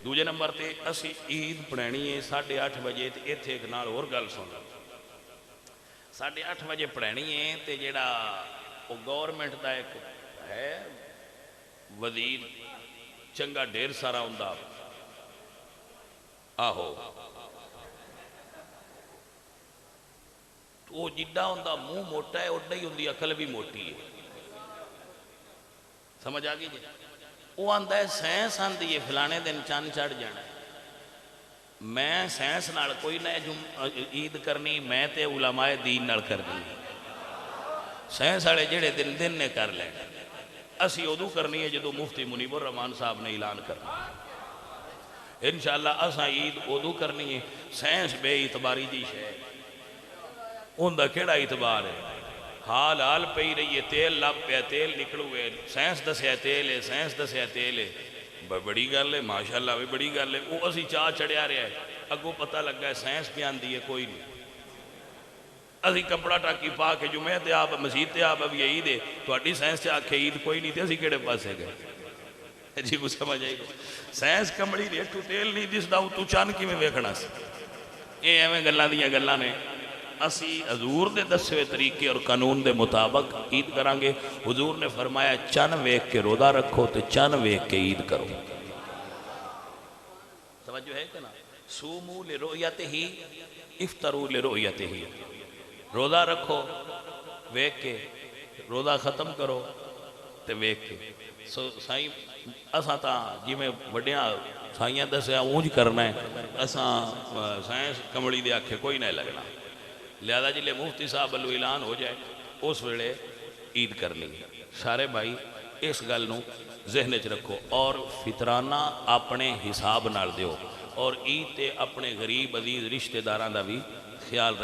دوجے نمبر تے اسی عید پڑھانی ہے 8:30 بجے تے ایتھے ایک نال اور گل سن 8:30 بجے پڑھانی ہے تے جیڑا وہ گورنمنٹ دا ایک ہے وزیر چنگا ڈھیر سارا ہوندا آہو وہ جڈا ہوندا منہ موٹا ہے اڈا ہی ہوندی عقل بھی موٹی ہے سمجھ آ گئی جی وہ آندا ہے سائنس آندی ہے فلانے دن چند چڑھ جانا ہے میں سائنس نال کوئی نہ عید کرنی میں تے علماء دین نال کرنی سائنس والے جڑے دن نے کر لینا اسی ادو کرنی ہے جدو مفتی منیب الرحمان صاحب نے اعلان کرنا انشاءاللہ اساں عید ادو کرنی ہے سائنس بے اعتباری دی شے ان دا کیڑا اعتبار ہے حال حال پئی رہی ہے تیل لب پہ تیل نکلو ہے سائنس دسیا تیل ہے سائنس دسیا تیل ہے بڑی گل ہے ماشاءاللہ بھی بڑی گل ہے وہ اسی چاہ چڑھیا رہا ہے اگوں پتہ لگا ہے سائنس پہ آندی ہے کوئی نہیں اسی کپڑا ٹاکی پا کے جمعہ تے آپ مسجد تے آپ ابھی عید ہے تہاڈی سائنس تے آکھے عید کوئی نہیں تے اسی کیڑے پاسے گئے جی کو سمجھ آئی سائنس کمڑی دے تو تیل نہیں دسدا تو چان کیویں ویکھنا سی اے ایویں گلاں دیاں گلاں نے اسی حضور دے دسوے طریقے اور قانون دے مطابق عید کریں گے حضور نے فرمایا چن ویکھ کے روزہ رکھو تے چن ویکھ کے عید کرو توجہ ہے کہ نا سومو لرؤیتہ افطروا لرؤیتہ روزہ رکھو ویکھ کے روزہ ختم کرو تے ویکھ کے سائیں اساں تاں جی میں وڈیاں سائیاں دسیا اونج کرنا ہے اساں سائنس کمڑی دے آکھے کوئی نہ لگنا لہذا جلے مفتی صاحب والو اعلان ہو جائے اس ویلے عید کرنی سارے بھائی اس گل نو ذہن چ رکھو اور فطرانہ اپنے حساب نال دیو اور عید تے اپنے غریب عزیز رشتہ داراں دا بھی خیال رکھو